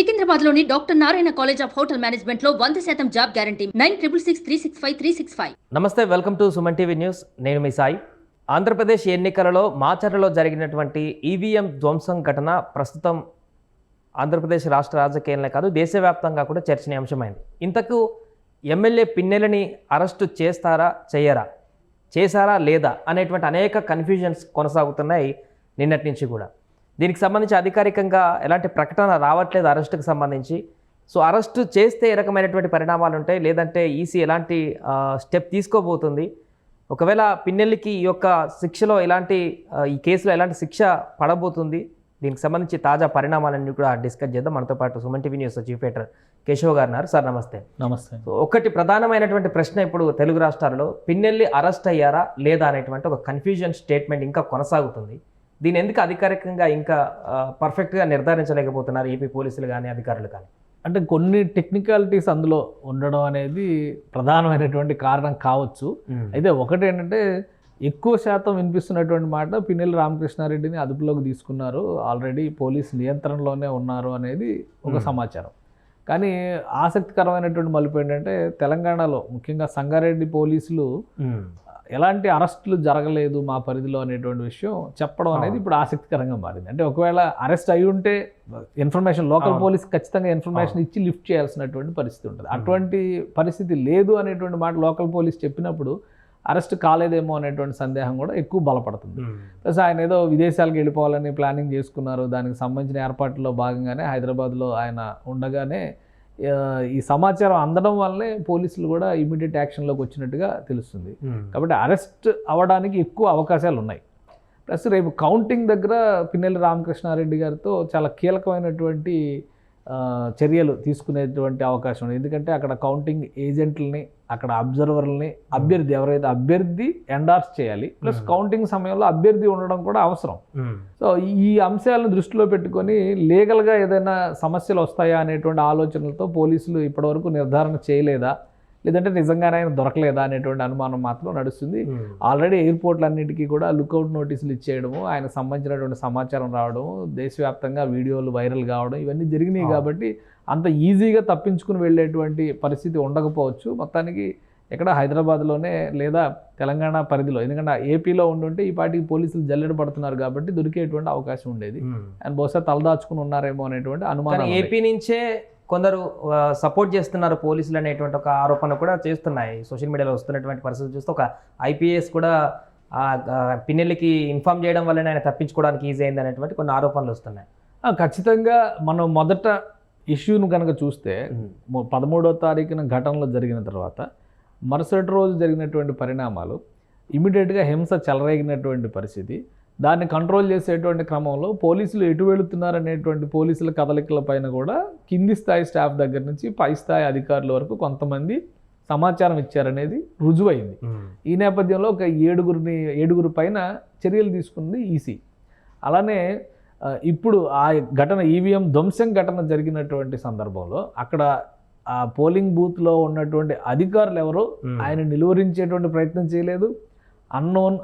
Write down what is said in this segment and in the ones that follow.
సికింద్రాబాద్లోని doctor Narayana college of hotel మేనేజ్మెంట్లో 100% job guarantee 966365 నమస్తే, welcome to Suman TV news. నేను మీ సాయి. ఆంధ్రప్రదేశ్ ఎన్నికలలో మాచర్లలో జరిగినటువంటి ఈవీఎం ధ్వంసం ఘటన ప్రస్తుతం ఆంధ్రప్రదేశ్ రాష్ట్ర రాజకీయాలనే కాదు దేశవ్యాప్తంగా కూడా చర్చనీయాంశమైంది. ఇంతకు ఎమ్మెల్యే పిన్నెలని అరెస్టు చేస్తారా చేయరా, చేశారా లేదా అనేటువంటి అనేక కన్ఫ్యూజన్స్ కొనసాగుతున్నాయి నిన్నటి నుంచి కూడా. దీనికి సంబంధించి అధికారికంగా ఎలాంటి ప్రకటన రావట్లేదు అరెస్టుకు సంబంధించి. సో అరెస్టు చేస్తే ఏ రకమైనటువంటి పరిణామాలు ఉంటాయి, లేదంటే ఈసీ ఎలాంటి స్టెప్ తీసుకోబోతుంది, ఒకవేళ పిన్నెల్లికి ఈ యొక్క శిక్షలో ఎలాంటి ఈ కేసులో ఎలాంటి శిక్ష పడబోతుంది, దీనికి సంబంధించి తాజా పరిణామాలన్నీ కూడా డిస్కస్ చేద్దాం. మనతో పాటు Suman TV news chief editor Keshav గారు ఉన్నారు. సార్ నమస్తే. నమస్తే. ఒకటి ప్రధానమైనటువంటి ప్రశ్న, ఇప్పుడు తెలుగు రాష్ట్రాలలో పిన్నెల్లి అరెస్ట్ అయ్యారా లేదా అనేటువంటి ఒక కన్ఫ్యూజన్ స్టేట్మెంట్ ఇంకా కొనసాగుతుంది. దీని ఎందుకు అధికారికంగా ఇంకా పర్ఫెక్ట్గా నిర్ధారించలేకపోతున్నారు ఏపీ పోలీసులు కానీ అధికారులు కానీ? అంటే కొన్ని టెక్నికాలిటీస్ అందులో ఉండడం అనేది ప్రధానమైనటువంటి కారణం కావచ్చు. అయితే ఒకటి ఏంటంటే, ఎక్కువ శాతం వినిపిస్తున్నటువంటి మాట పిన్నెల్లి రామకృష్ణారెడ్డిని అదుపులోకి తీసుకున్నారు, ఆల్రెడీ పోలీస్ నియంత్రణలోనే ఉన్నారు అనేది ఒక సమాచారం. కానీ ఆసక్తికరమైనటువంటి మలుపు ఏంటంటే, తెలంగాణలో ముఖ్యంగా సంగారెడ్డి పోలీసులు ఎలాంటి అరెస్టులు జరగలేదు మా పరిధిలో అనేటువంటి విషయం చెప్పడం అనేది ఇప్పుడు ఆసక్తికరంగా మారింది. అంటే ఒకవేళ అరెస్ట్ అయి ఉంటే ఇన్ఫర్మేషన్ లోకల్ పోలీస్ ఖచ్చితంగా ఇన్ఫర్మేషన్ ఇచ్చి లిఫ్ట్ చేయాల్సినటువంటి పరిస్థితి ఉంటుంది. అటువంటి పరిస్థితి లేదు అనేటువంటి మాట లోకల్ పోలీస్ చెప్పినప్పుడు అరెస్ట్ కాలేదేమో అనేటువంటి సందేహం కూడా ఎక్కువ బలపడుతుంది. ప్లస్ ఆయన ఏదో విదేశాలకు వెళ్ళిపోవాలని ప్లానింగ్ చేసుకున్నారు, దానికి సంబంధించిన ఏర్పాట్లలో భాగంగానే హైదరాబాద్లో ఆయన ఉండగానే ఈ సమాచారం అందడం వల్లనే పోలీసులు కూడా ఇమీడియట్ యాక్షన్లోకి వచ్చినట్టుగా తెలుస్తుంది. కాబట్టి అరెస్ట్ అవ్వడానికి ఎక్కువ అవకాశాలు ఉన్నాయి. ప్లస్ రేపు కౌంటింగ్ దగ్గర పిన్నెల్లి రామకృష్ణారెడ్డి గారితో చాలా కీలకమైనటువంటి చర్యలు తీసుకునేటువంటి అవకాశం ఉంది. ఎందుకంటే అక్కడ కౌంటింగ్ ఏజెంట్లని, అక్కడ అబ్జర్వర్లని, ఎవరైతే అభ్యర్థి ఎండార్స్ చేయాలి, ప్లస్ కౌంటింగ్ సమయంలో అభ్యర్థి ఉండడం కూడా అవసరం. సో ఈ అంశాలను దృష్టిలో పెట్టుకొని లీగల్గా ఏదైనా సమస్యలు వస్తాయా అనేటువంటి ఆలోచనలతో పోలీసులు ఇప్పటివరకు నిర్ధారణ చేయలేదా, లేదంటే నిజంగానే ఆయన దొరకలేదా అనేటువంటి అనుమానం మాత్రం నడుస్తుంది. ఆల్రెడీ ఎయిర్పోర్ట్లన్నిటికీ కూడా లుకౌట్ నోటీసులు ఇచ్చేయడము, ఆయనకు సంబంధించినటువంటి సమాచారం రావడము, దేశవ్యాప్తంగా వీడియోలు వైరల్ కావడం ఇవన్నీ జరిగినాయి. కాబట్టి అంత ఈజీగా తప్పించుకుని వెళ్ళేటువంటి పరిస్థితి ఉండకపోవచ్చు. మొత్తానికి ఎక్కడ హైదరాబాద్లోనే లేదా తెలంగాణ పరిధిలో, ఎందుకంటే ఏపీలో ఉండుంటే ఈ పాటికి పోలీసులు జల్లెడ పడుతున్నారు కాబట్టి దొరికేటువంటి అవకాశం ఉండేది. అండ్ బహుశా తలదాచుకుని ఉన్నారేమో అనేటువంటి అనుమానం. ఏపీ నుంచే కొందరు సపోర్ట్ చేస్తున్నారు పోలీసులు అనేటువంటి ఒక ఆరోపణ కూడా చేస్తున్నాయి. సోషల్ మీడియాలో వస్తున్నటువంటి పరిస్థితి చూస్తే ఒక ఐపీఎస్ కూడా పిన్నెల్లికి ఇన్ఫార్మ్ చేయడం వల్లనే ఆయన తప్పించుకోవడానికి ఈజీ అయింది అనేటువంటి కొన్ని ఆరోపణలు వస్తున్నాయి. ఖచ్చితంగా మనం మొదట ఇష్యూను కనుక చూస్తే 13వ తారీఖున ఘటనలో జరిగిన తర్వాత మరుసటి రోజు జరిగినటువంటి పరిణామాలు, ఇమీడియట్గా హింస చెలరేగినటువంటి పరిస్థితి, దాన్ని కంట్రోల్ చేసేటువంటి క్రమంలో పోలీసులు ఎటు వెళుతున్నారనేటువంటి పోలీసుల కదలికల పైన కూడా కింది స్థాయి స్టాఫ్ దగ్గర నుంచి పై స్థాయి అధికారుల వరకు కొంతమంది సమాచారం ఇచ్చారనేది రుజువైంది. ఈ నేపథ్యంలో ఒక ఏడుగురు పైన చర్యలు తీసుకుంది ఈసీ. అలానే ఇప్పుడు ఆ ఘటన ఈవీఎం ధ్వంసం ఘటన జరిగినటువంటి సందర్భంలో అక్కడ ఆ పోలింగ్ బూత్లో ఉన్నటువంటి అధికారులు ఎవరో ఆయన నిలువరించేటువంటి ప్రయత్నం చేయలేదు.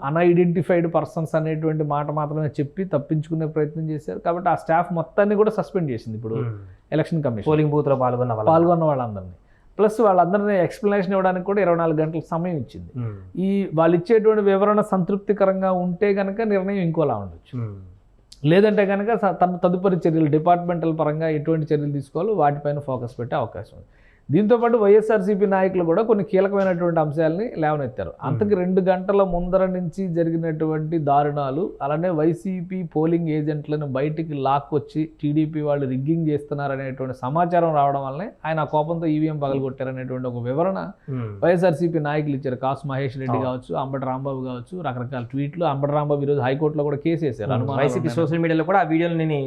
అన్ఐడెంటిఫైడ్ పర్సన్స్ అనేటువంటి మాట మాత్రమే చెప్పి తప్పించుకునే ప్రయత్నం చేశారు. కాబట్టి ఆ స్టాఫ్ మొత్తాన్ని కూడా సస్పెండ్ చేసింది ఇప్పుడు ఎలక్షన్ కమిషన్, పోలింగ్ బూత్లో పాల్గొన్న వాళ్ళందరినీ. ప్లస్ వాళ్ళందరినీ ఎక్స్ప్లెనేషన్ ఇవ్వడానికి కూడా 24 గంటల సమయం ఇచ్చింది. ఈ వాళ్ళు ఇచ్చేటువంటి వివరణ సంతృప్తికరంగా ఉంటే కనుక నిర్ణయం ఇంకోలా ఉండొచ్చు, లేదంటే కనుక తదుపరి చర్యలు డిపార్ట్మెంటల్ పరంగా ఎటువంటి చర్యలు తీసుకోవాలో వాటిపైన ఫోకస్ పెట్టే అవకాశం ఉంది. దీంతోపాటు వైఎస్ఆర్సీపీ నాయకులు కూడా కొన్ని కీలకమైనటువంటి అంశాలని లేవనెత్తారు. అంతకు 2 గంటల ముందర నుంచి జరిగినటువంటి దారుణాలు, అలానే వైసీపీ పోలింగ్ ఏజెంట్లను బయటికి లాక్కొచ్చి టీడీపీ వాళ్ళు రిగ్గింగ్ చేస్తున్నారనేటువంటి సమాచారం రావడం వల్లనే ఆయన కోపంతో ఈవీఎం పగలగొట్టారనేటువంటి ఒక వివరణ వైఎస్ఆర్సీపీ నాయకులు ఇచ్చారు. కాసు మహేష్ రెడ్డి కావచ్చు, అంబటి రాంబాబు కావచ్చు, రకరకాల ట్వీట్లు. అంబటి రాంబాబు ఈరోజు హైకోర్టులో కూడా కేసు వేశారు. వైసీపీ సోషల్ మీడియాలో కూడా ఆ వీడియోని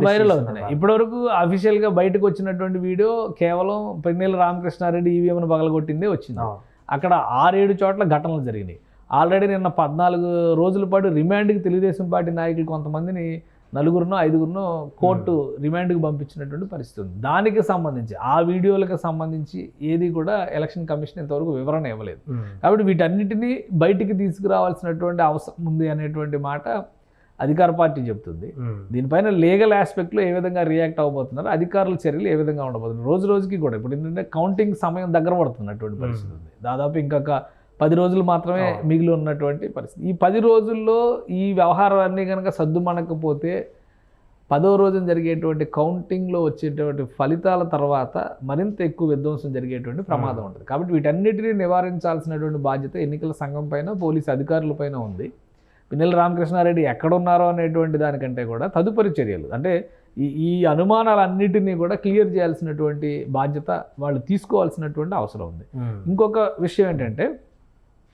వైరల్ అవుతున్నాయి. ఇప్పటివరకు అఫీషియల్గా బయటకు వచ్చినటువంటి వీడియో కేవలం పిన్నెల్లి రామకృష్ణారెడ్డి ఈవీఎంను పగలగొట్టిందే వచ్చింది. అక్కడ 6-7 చోట్ల ఘటనలు జరిగినాయి. ఆల్రెడీ నిన్న 14 రోజుల పాటు రిమాండ్కి తెలుగుదేశం పార్టీ నాయకులు కొంతమందిని 4-5 కోర్టు రిమాండ్కి పంపించినటువంటి పరిస్థితి ఉంది. దానికి సంబంధించి ఆ వీడియోలకు సంబంధించి ఏది కూడా ఎలక్షన్ కమిషన్ ఇంతవరకు వివరణ ఇవ్వలేదు. కాబట్టి వీటన్నిటినీ బయటికి తీసుకురావాల్సినటువంటి అవసరం ఉంది అనేటువంటి మాట అధికార పార్టీ చెప్తుంది. దీనిపైన లీగల్ ఆస్పెక్ట్లో ఏ విధంగా రియాక్ట్ అవ్వబోతున్నారు, అధికారుల చర్యలు ఏ విధంగా ఉండబోతున్నారు. రోజు రోజుకి కూడా ఇప్పుడు ఏంటంటే కౌంటింగ్ సమయం దగ్గర పడుతున్నటువంటి పరిస్థితి ఉంది. దాదాపు ఇంకొక 10 రోజులు మాత్రమే మిగిలి ఉన్నటువంటి పరిస్థితి. ఈ 10 రోజుల్లో ఈ వ్యవహారాన్ని కనుక సద్దుమణకపోతే 10వ రోజున జరిగేటువంటి కౌంటింగ్లో వచ్చేటువంటి ఫలితాల తర్వాత మరింత ఎక్కువ విధ్వంసం జరిగేటువంటి ప్రమాదం ఉంటుంది. కాబట్టి వీటన్నిటినీ నివారించాల్సినటువంటి బాధ్యత ఎన్నికల సంఘం పైన, పోలీసు అధికారుల పైన ఉంది. పిన్నెల్లి రామకృష్ణారెడ్డి ఎక్కడున్నారో అనేటువంటి దానికంటే కూడా తదుపరి చర్యలు అంటే ఈ అనుమానాలన్నిటినీ కూడా క్లియర్ చేయాల్సినటువంటి బాధ్యత వాళ్ళు తీసుకోవాల్సినటువంటి అవసరం ఉంది. ఇంకొక విషయం ఏంటంటే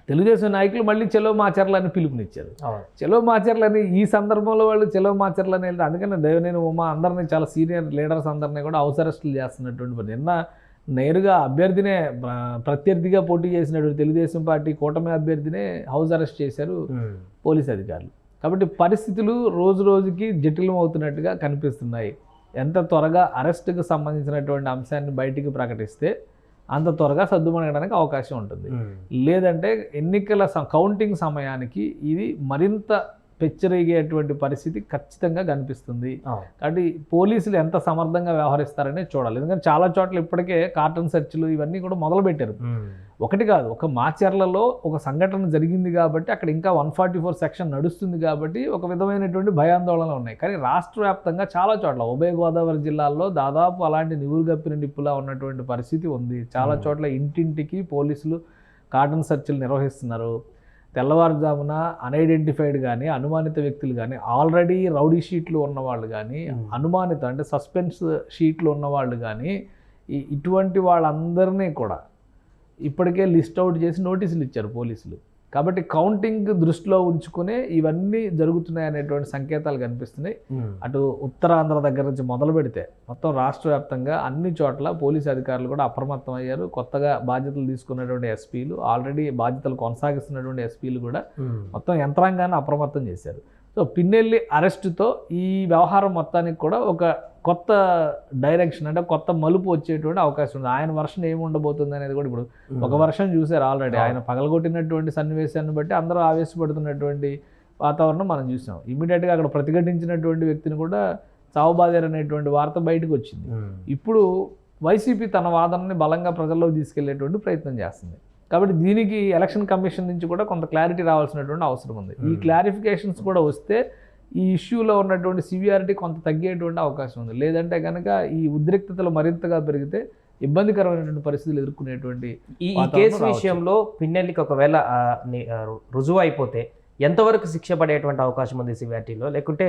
తెలుగుదేశం నాయకులు మళ్ళీ చెలో మాచర్లని పిలుపునిచ్చారు. చెలో మాచర్లని ఈ సందర్భంలో వాళ్ళు చెలో మాచర్లని వెళ్తే అందుకని దేవినేని ఉమా అందరినీ చాలా సీనియర్ లీడర్స్ అందరినీ కూడా హౌస్ అరెస్టులు చేస్తున్నటువంటి నిన్న నేరుగా అభ్యర్థినే ప్రత్యర్థిగా పోటీ చేసినటువంటి తెలుగుదేశం పార్టీ కూటమి అభ్యర్థినే హౌస్ అరెస్ట్ చేశారు పోలీసు అధికారులు. కాబట్టి పరిస్థితులు రోజు రోజుకి జటిలం అవుతున్నట్టుగా కనిపిస్తున్నాయి. ఎంత త్వరగా అరెస్టుకు సంబంధించినటువంటి అంశాన్ని బయటికి ప్రకటిస్తే అంత త్వరగా సద్దుమణగడానికి అవకాశం ఉంటుంది. లేదంటే ఎన్నికల కౌంటింగ్ సమయానికి ఇది మరింత పెచ్చరిగేటువంటి పరిస్థితి ఖచ్చితంగా కనిపిస్తుంది. కాబట్టి పోలీసులు ఎంత సమర్థంగా వ్యవహరిస్తారనే చూడాలి. ఎందుకంటే చాలా చోట్ల ఇప్పటికే కార్టన్ సెర్చ్లు ఇవన్నీ కూడా మొదలుపెట్టారు. ఒకటి కాదు, ఒక మాచర్లలో ఒక సంఘటన జరిగింది కాబట్టి అక్కడ ఇంకా 144 సెక్షన్ నడుస్తుంది కాబట్టి ఒక విధమైనటువంటి భయాందోళనలు ఉన్నాయి. కానీ రాష్ట్ర వ్యాప్తంగా చాలా చోట్ల ఉభయ గోదావరి జిల్లాల్లో దాదాపు అలాంటి నివురుగప్పిన నిప్పులా ఉన్నటువంటి పరిస్థితి ఉంది. చాలా చోట్ల ఇంటింటికి పోలీసులు కార్టన్ సెర్చ్లు నిర్వహిస్తున్నారు. తెల్లవారుజామున అన్ఐడెంటిఫైడ్ కానీ అనుమానిత వ్యక్తులు కానీ, ఆల్రెడీ రౌడీ షీట్లు ఉన్నవాళ్ళు కానీ, అనుమానిత అంటే సస్పెన్స్ షీట్లు ఉన్నవాళ్ళు కానీ ఇటువంటి వాళ్ళందరినీ కూడా ఇప్పటికే లిస్ట్ అవుట్ చేసి నోటీసులు ఇచ్చారు పోలీసులు. కాబట్టి కౌంటింగ్ దృష్టిలో ఉంచుకునే ఇవన్నీ జరుగుతున్నాయి అనేటువంటి సంకేతాలు కనిపిస్తున్నాయి. అటు ఉత్తరాంధ్ర దగ్గర నుంచి మొదలు పెడితే మొత్తం రాష్ట్ర వ్యాప్తంగా అన్ని చోట్ల పోలీసు అధికారులు కూడా అప్రమత్తం అయ్యారు. కొత్తగా బాధ్యతలు తీసుకున్నటువంటి ఎస్పీలు, ఆల్రెడీ బాధ్యతలు కొనసాగిస్తున్నటువంటి ఎస్పీలు కూడా మొత్తం యంత్రాంగాన్ని అప్రమత్తం చేశారు. సో పిన్నెల్లి అరెస్టుతో ఈ వ్యవహారం మొత్తానికి కూడా ఒక కొత్త డైరెక్షన్ అంటే కొత్త మలుపు వచ్చేటువంటి అవకాశం ఉంది. ఆయన వర్షన్ ఏమి ఉండబోతుంది అనేది కూడా ఇప్పుడు ఒక వర్షన్ చూశారు ఆల్రెడీ. ఆయన పగలగొట్టినటువంటి సన్నివేశాన్ని బట్టి అందరూ ఆవేశపడుతున్నటువంటి వాతావరణం మనం చూసాం. ఇమీడియట్గా అక్కడ ప్రతిఘటించినటువంటి వ్యక్తిని కూడా చావుబాదారు అనేటువంటి వార్త బయటకు వచ్చింది. ఇప్పుడు వైసీపీ తన వాదనని బలంగా ప్రజల్లోకి తీసుకెళ్లేటువంటి ప్రయత్నం చేస్తుంది. కాబట్టి దీనికి ఎలక్షన్ కమిషన్ నుంచి కూడా కొంత క్లారిటీ రావాల్సినటువంటి అవసరం ఉంది. ఈ క్లారిఫికేషన్స్ కూడా వస్తే ఈ ఇష్యూలో ఉన్నటువంటి సివియారిటీ కొంత తగ్గేటువంటి అవకాశం ఉంది. లేదంటే కనుక ఈ ఉద్రిక్తతలు మరింతగా పెరిగితే ఇబ్బందికరమైనటువంటి పరిస్థితులు ఎదుర్కొనేటువంటి ఈ కేసు విషయంలో పిన్నెల్లికి ఒకవేళ రుజువు అయిపోతే ఎంతవరకు శిక్ష పడేటువంటి అవకాశం ఉంది సివియారిటీలో? లేకుంటే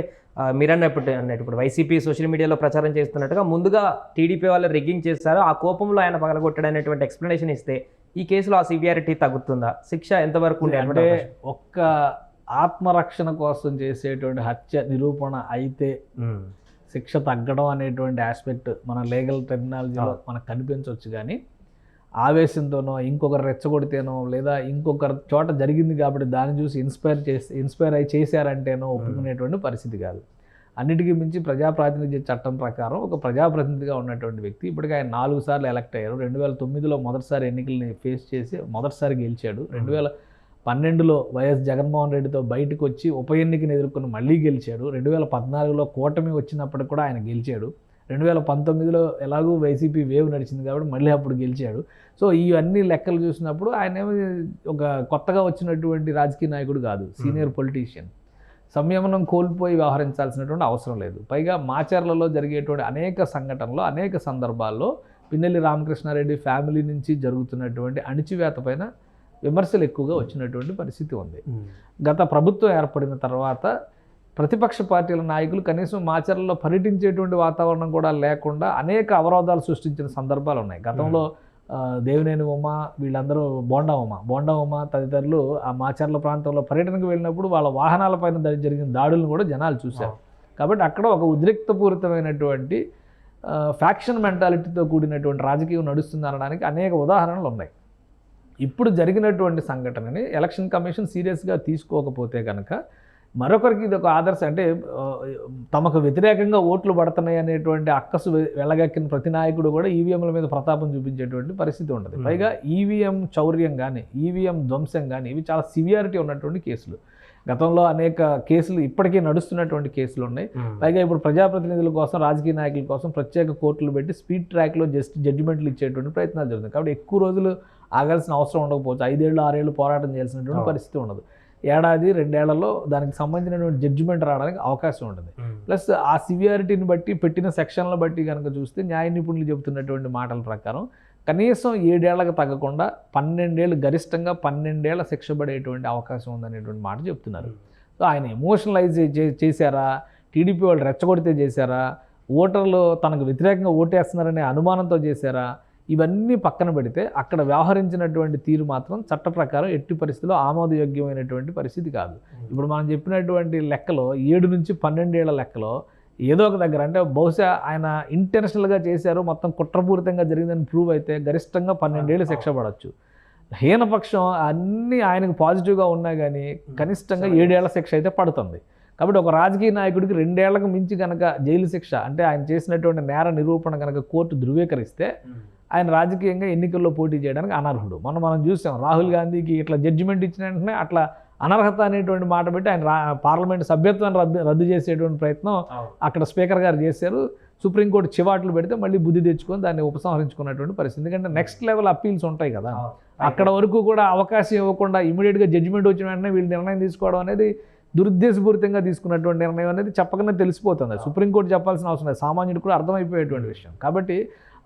మీరన్నప్పుడు వైసీపీ సోషల్ మీడియాలో ప్రచారం చేస్తున్నట్టుగా ముందుగా టీడీపీ వాళ్ళు రిగ్గింగ్ చేస్తారు, ఆ కోపంలో ఆయన పగలగొట్టాడనేటువంటి ఎక్స్ప్లెనేషన్ ఇస్తే ఈ కేసులో ఆ సివియారిటీ తగ్గుతుందా? శిక్ష ఎంతవరకు ఉండే? అంటే ఒక్క ఆత్మరక్షణ కోసం చేసేటువంటి హత్య నిరూపణ అయితే శిక్ష తగ్గడం అనేటువంటి ఆస్పెక్ట్ మన లీగల్ టెర్మినాలజీలో మనకు కనిపించవచ్చు. కానీ ఆవేశంతోనో ఇంకొకరు రెచ్చగొడితేనో లేదా ఇంకొకరి చోట జరిగింది కాబట్టి దాన్ని చూసి ఇన్స్పైర్ అయి చేశారంటేనో ఒప్పుకునేటువంటి పరిస్థితి కాదు. అన్నిటికీ మించి ప్రజాప్రాతినిధ్య చట్టం ప్రకారం ఒక ప్రజాప్రతినిధిగా ఉన్నటువంటి వ్యక్తి ఇప్పటికీ ఆయన 4 సార్లు ఎలక్ట్ అయ్యారు. 2009లో మొదటిసారి ఎన్నికల్ని ఫేస్ చేసి మొదటిసారి గెలిచాడు. 2012లో వైఎస్ జగన్మోహన్ రెడ్డితో బయటకు వచ్చి ఉప ఎన్నికను ఎదుర్కొని మళ్ళీ గెలిచాడు. 2014లో కూటమి వచ్చినప్పటికి కూడా ఆయన గెలిచాడు. 2019లో ఎలాగూ వైసీపీ వేవ్ నడిచింది కాబట్టి మళ్ళీ అప్పుడు గెలిచాడు. సో ఇవన్నీ లెక్కలు చూసినప్పుడు ఆయన ఒక కొత్తగా వచ్చినటువంటి రాజకీయ నాయకుడు కాదు, సీనియర్ పొలిటీషియన్. సంయమనం కోల్పోయి వ్యవహరించాల్సినటువంటి అవసరం లేదు. పైగా మాచర్లలో జరిగేటువంటి అనేక సంఘటనలు, అనేక సందర్భాల్లో పిన్నెల్లి రామకృష్ణారెడ్డి ఫ్యామిలీ నుంచి జరుగుతున్నటువంటి అణిచివేత పైన విమర్శలు ఎక్కువగా వచ్చినటువంటి పరిస్థితి ఉంది. గత ప్రభుత్వం ఏర్పడిన తర్వాత ప్రతిపక్ష పార్టీల నాయకులు కనీసం మాచర్లలో పర్యటించేటువంటి వాతావరణం కూడా లేకుండా అనేక అవరోధాలు సృష్టించిన సందర్భాలు ఉన్నాయి. గతంలో దేవినేని ఉమ, వీళ్ళందరూ బోండా ఉమ తదితరులు ఆ మాచర్ల ప్రాంతంలో పర్యటనకు వెళ్ళినప్పుడు వాళ్ళ వాహనాలపైన జరిగిన దాడులను కూడా జనాలు చూశారు. కాబట్టి అక్కడ ఒక ఉద్రిక్తపూరితమైనటువంటి ఫ్యాక్షన్ మెంటాలిటీతో కూడినటువంటి రాజకీయం నడుస్తుంది అనడానికి అనేక ఉదాహరణలు ఉన్నాయి. ఇప్పుడు జరిగినటువంటి సంఘటనని ఎలక్షన్ కమిషన్ సీరియస్గా తీసుకోకపోతే కనుక మరొకరికి ఇది ఒక ఆదర్శం. అంటే తమకు వ్యతిరేకంగా ఓట్లు పడుతున్నాయి అనేటువంటి అక్కసు వెళ్ళగక్కిన ప్రతి నాయకుడు కూడా ఈవీఎంల మీద ప్రతాపం చూపించేటువంటి పరిస్థితి ఉంటుంది. పైగా ఈవీఎం చౌర్యం కానీ ఈవీఎం ధ్వంసం కానీ ఇవి చాలా సివియారిటీ ఉన్నటువంటి కేసులు. గతంలో అనేక కేసులు ఇప్పటికీ నడుస్తున్నటువంటి కేసులు ఉన్నాయి. పైగా ఇప్పుడు ప్రజాప్రతినిధుల కోసం, రాజకీయ నాయకుల కోసం ప్రత్యేక కోర్టులు పెట్టి స్పీడ్ ట్రాక్లో జడ్జిమెంట్లు ఇచ్చేటువంటి ప్రయత్నాలు జరుగుతుంది. కాబట్టి ఎక్కువ రోజులు ఆగాల్సిన అవసరం ఉండకపోవచ్చు. 5 ఏళ్ళు 6 ఏళ్ళు పోరాటం చేయాల్సినటువంటి పరిస్థితి ఉండదు. 1 2 ఏళ్లలో దానికి సంబంధించినటువంటి జడ్జిమెంట్ రావడానికి అవకాశం ఉంటుంది. ప్లస్ ఆ సివియారిటీని బట్టి, పెట్టిన సెక్షన్ల బట్టి కనుక చూస్తే న్యాయ నిపుణులు చెబుతున్నటువంటి మాటల ప్రకారం కనీసం 7 ఏళ్లకు తగ్గకుండా 12 ఏళ్ళు, గరిష్టంగా 12 ఏళ్ల శిక్ష పడేటువంటి అవకాశం ఉందనేటువంటి మాట చెప్తున్నారు. సో ఆయన ఎమోషనలైజ్ చేశారా, టీడీపీ వాళ్ళు రెచ్చగొడితే చేశారా, ఓటర్లు తనకు వ్యతిరేకంగా ఓటేస్తున్నారనే అనుమానంతో చేశారా, ఇవన్నీ పక్కన పెడితే అక్కడ వ్యవహరించినటువంటి తీరు మాత్రం చట్ట ప్రకారం ఎట్టి పరిస్థితుల్లో ఆమోదయోగ్యమైనటువంటి పరిస్థితి కాదు. ఇప్పుడు మనం చెప్పినటువంటి లెక్కలో 7 నుంచి 12 ఏళ్ల లెక్కలో ఏదో ఒక దగ్గర, అంటే బహుశా ఆయన ఇంటెన్షనల్గా చేశారు, మొత్తం కుట్రపూరితంగా జరిగిందని ప్రూవ్ అయితే గరిష్టంగా 12 ఏళ్ళు శిక్ష పడవచ్చు. హీనపక్షం అన్నీ ఆయనకు పాజిటివ్గా ఉన్నా కానీ కనిష్టంగా 7 ఏళ్ల శిక్ష అయితే పడుతుంది. కాబట్టి ఒక రాజకీయ నాయకుడికి 2 ఏళ్లకు మించి కనుక జైలు శిక్ష, అంటే ఆయన చేసినటువంటి నేర నిరూపణ కనుక కోర్టు ధృవీకరిస్తే ఆయన రాజకీయంగా ఎన్నికల్లో పోటీ చేయడానికి అనర్హుడు. మనం చూసాం, రాహుల్ గాంధీకి ఇట్లా జడ్జిమెంట్ ఇచ్చిన వెంటనే అట్లా అనర్హత అనేటువంటి మాట పెట్టి ఆయన పార్లమెంట్ సభ్యత్వాన్ని రద్దు చేసేటువంటి ప్రయత్నం అక్కడ స్పీకర్ గారు చేశారు. సుప్రీంకోర్టు చివాట్లు పెడితే మళ్ళీ బుద్ధి తెచ్చుకొని దాన్ని ఉపసంహరించుకున్నటువంటి పరిస్థితి. ఎందుకంటే నెక్స్ట్ లెవెల్ అప్పీల్స్ ఉంటాయి కదా, అక్కడ వరకు కూడా అవకాశం ఇవ్వకుండా ఇమీడియట్గా జడ్జిమెంట్ వచ్చిన వెంటనే వీళ్ళు నిర్ణయం తీసుకోవడం అనేది దురుద్దేశపూరితంగా తీసుకున్నటువంటి నిర్ణయం అనేది చెప్పకనే తెలిసిపోతుంది. సుప్రీంకోర్టు చెప్పాల్సిన అవసరం లేదు, సామాన్యుడు కూడా అర్థమైపోయేటువంటి విషయం. కాబట్టి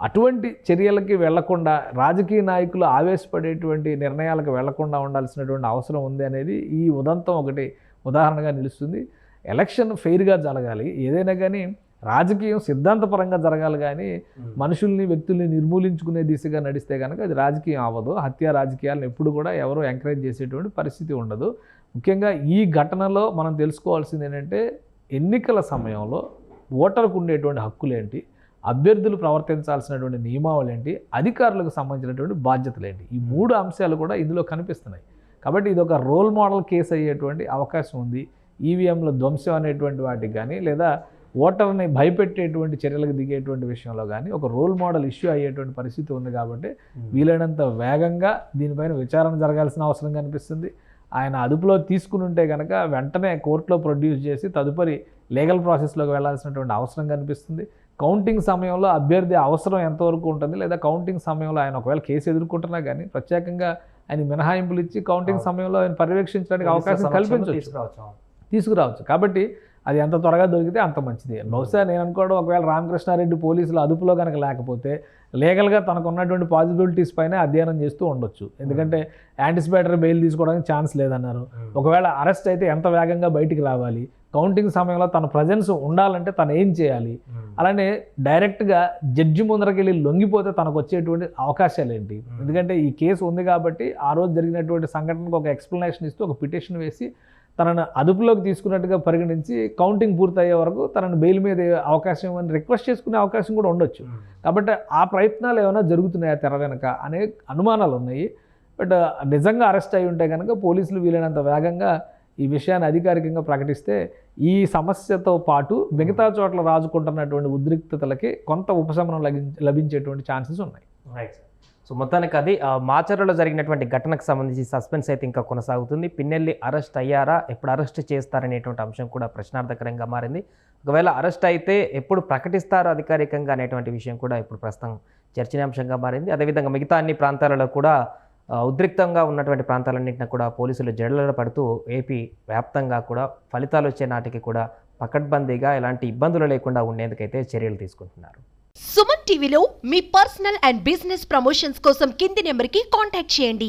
అటువంటి చర్యలకి వెళ్లకుండా, రాజకీయ నాయకులు ఆవేశపడేటువంటి నిర్ణయాలకు వెళ్లకుండా ఉండాల్సినటువంటి అవసరం ఉంది అనేది ఈ ఉదంతం ఒకటి ఉదాహరణగా నిలుస్తుంది. ఎలక్షన్ ఫెయిర్గా జరగాలి, ఏదైనా కానీ రాజకీయం సిద్ధాంతపరంగా జరగాలి, కానీ మనుషుల్ని, వ్యక్తుల్ని నిర్మూలించుకునే దిశగా నడిస్తే కనుక అది రాజకీయం అవ్వదు. హత్య రాజకీయాలను ఎప్పుడు కూడా ఎవరు ఎంకరేజ్ చేసేటువంటి పరిస్థితి ఉండదు. ముఖ్యంగా ఈ ఘటనలో మనం తెలుసుకోవాల్సింది ఏంటంటే, ఎన్నికల సమయంలో ఓటర్కు ఉండేటువంటి హక్కులేంటి, అభ్యర్థులు ప్రవర్తించాల్సినటువంటి నియమావళి ఏంటి, అధికారులకు సంబంధించినటువంటి బాధ్యతలు ఏంటి, ఈ 3 అంశాలు కూడా ఇందులో కనిపిస్తున్నాయి. కాబట్టి ఇది ఒక రోల్ మోడల్ కేసు అయ్యేటువంటి అవకాశం ఉంది. ఈవీఎంల ధ్వంసం అనేటువంటి వాటికి కానీ, లేదా ఓటర్ని భయపెట్టేటువంటి చర్యలకు దిగేటువంటి విషయంలో కానీ ఒక రోల్ మోడల్ ఇష్యూ అయ్యేటువంటి పరిస్థితి ఉంది. కాబట్టి వీలైనంత వేగంగా దీనిపైన విచారణ జరగాల్సిన అవసరం కనిపిస్తుంది. ఆయన అదుపులో తీసుకుని ఉంటే కనుక వెంటనే కోర్టులో ప్రొడ్యూస్ చేసి తదుపరి లీగల్ ప్రాసెస్లోకి వెళ్లాల్సినటువంటి అవసరం కనిపిస్తుంది. కౌంటింగ్ సమయంలో అభ్యర్థి అవసరం ఎంతవరకు ఉంటుంది, లేదా కౌంటింగ్ సమయంలో ఆయన ఒకవేళ కేసు ఎదుర్కొంటున్నా కానీ ప్రత్యేకంగా ఆయన మినహాయింపులు ఇచ్చి కౌంటింగ్ సమయంలో ఆయన పర్యవేక్షించడానికి అవకాశం తీసుకురావచ్చు. కాబట్టి అది ఎంత త్వరగా దొరికితే అంత మంచిది. బహుశా నేను అనుకోవడం, ఒకవేళ రామకృష్ణారెడ్డి పోలీసులు అదుపులో కనుక లేకపోతే లీగల్గా తనకు ఉన్నటువంటి పాసిబిలిటీస్ పైన అధ్యయనం చేస్తూ ఉండొచ్చు. ఎందుకంటే యాంటిసిపేటరీ బెయిల్ తీసుకోవడానికి ఛాన్స్ లేదన్నారు. ఒకవేళ అరెస్ట్ అయితే ఎంత వేగంగా బయటికి రావాలి, కౌంటింగ్ సమయంలో తన ప్రజెన్స్ ఉండాలంటే తను ఏం చేయాలి, అలానే డైరెక్ట్గా జడ్జి ముందరకి వెళ్ళి లొంగిపోతే తనకు వచ్చేటువంటి అవకాశాలు ఏంటి. ఎందుకంటే ఈ కేసు ఉంది కాబట్టి ఆ రోజు జరిగినటువంటి సంఘటనకు ఒక ఎక్స్ప్లెనేషన్ ఇస్తూ ఒక పిటిషన్ వేసి తనను అదుపులోకి తీసుకున్నట్టుగా పరిగణించి కౌంటింగ్ పూర్తయ్యే వరకు తనను బెయిల్ మీద అవకాశం అని రిక్వెస్ట్ చేసుకునే అవకాశం కూడా ఉండొచ్చు. కాబట్టి ఆ ప్రయత్నాలు ఏమైనా జరుగుతున్నాయా తెర వెనక అనే అనుమానాలు ఉన్నాయి. బట్ నిజంగా అరెస్ట్ అయి ఉంటే కనుక పోలీసులు వీలైనంత వేగంగా ఈ విషయాన్ని అధికారికంగా ప్రకటిస్తే ఈ సమస్యతో పాటు మిగతా చోట్ల రాజుకుంటున్నటువంటి ఉద్రిక్తతలకి కొంత ఉపశమనం లభించేటువంటి ఛాన్సెస్ ఉన్నాయి. రైట్. సో మొత్తానికి అది మాచర్లలో జరిగినటువంటి ఘటనకు సంబంధించి సస్పెన్స్ అయితే ఇంకా కొనసాగుతుంది. పిన్నెల్లి అరెస్ట్ అయ్యారా, ఎప్పుడు అరెస్ట్ చేస్తారనేటువంటి అంశం కూడా ప్రశ్నార్థకరంగా మారింది. ఒకవేళ అరెస్ట్ అయితే ఎప్పుడు ప్రకటిస్తారో అధికారికంగా అనేటువంటి విషయం కూడా ఇప్పుడు ప్రస్తుతం చర్చనీయాంశంగా మారింది. అదేవిధంగా మిగతా అన్ని ప్రాంతాలలో కూడా ఉద్రిక్తంగా ఉన్నటువంటి ప్రాంతాలన్నింటినీ కూడా పోలీసులు జడల పడుతూ ఏపీ వ్యాప్తంగా కూడా ఫలితాలు వచ్చే నాటికి కూడా పకడ్బందీగా ఎలాంటి ఇబ్బందులు లేకుండా ఉండేందుకైతే చర్యలు తీసుకుంటున్నారు. సుమన్ టీవీలో మీ పర్సనల్ అండ్ బిజినెస్ ప్రమోషన్స్ కోసం కింది నెంబర్కి కాంటాక్ట్ చేయండి.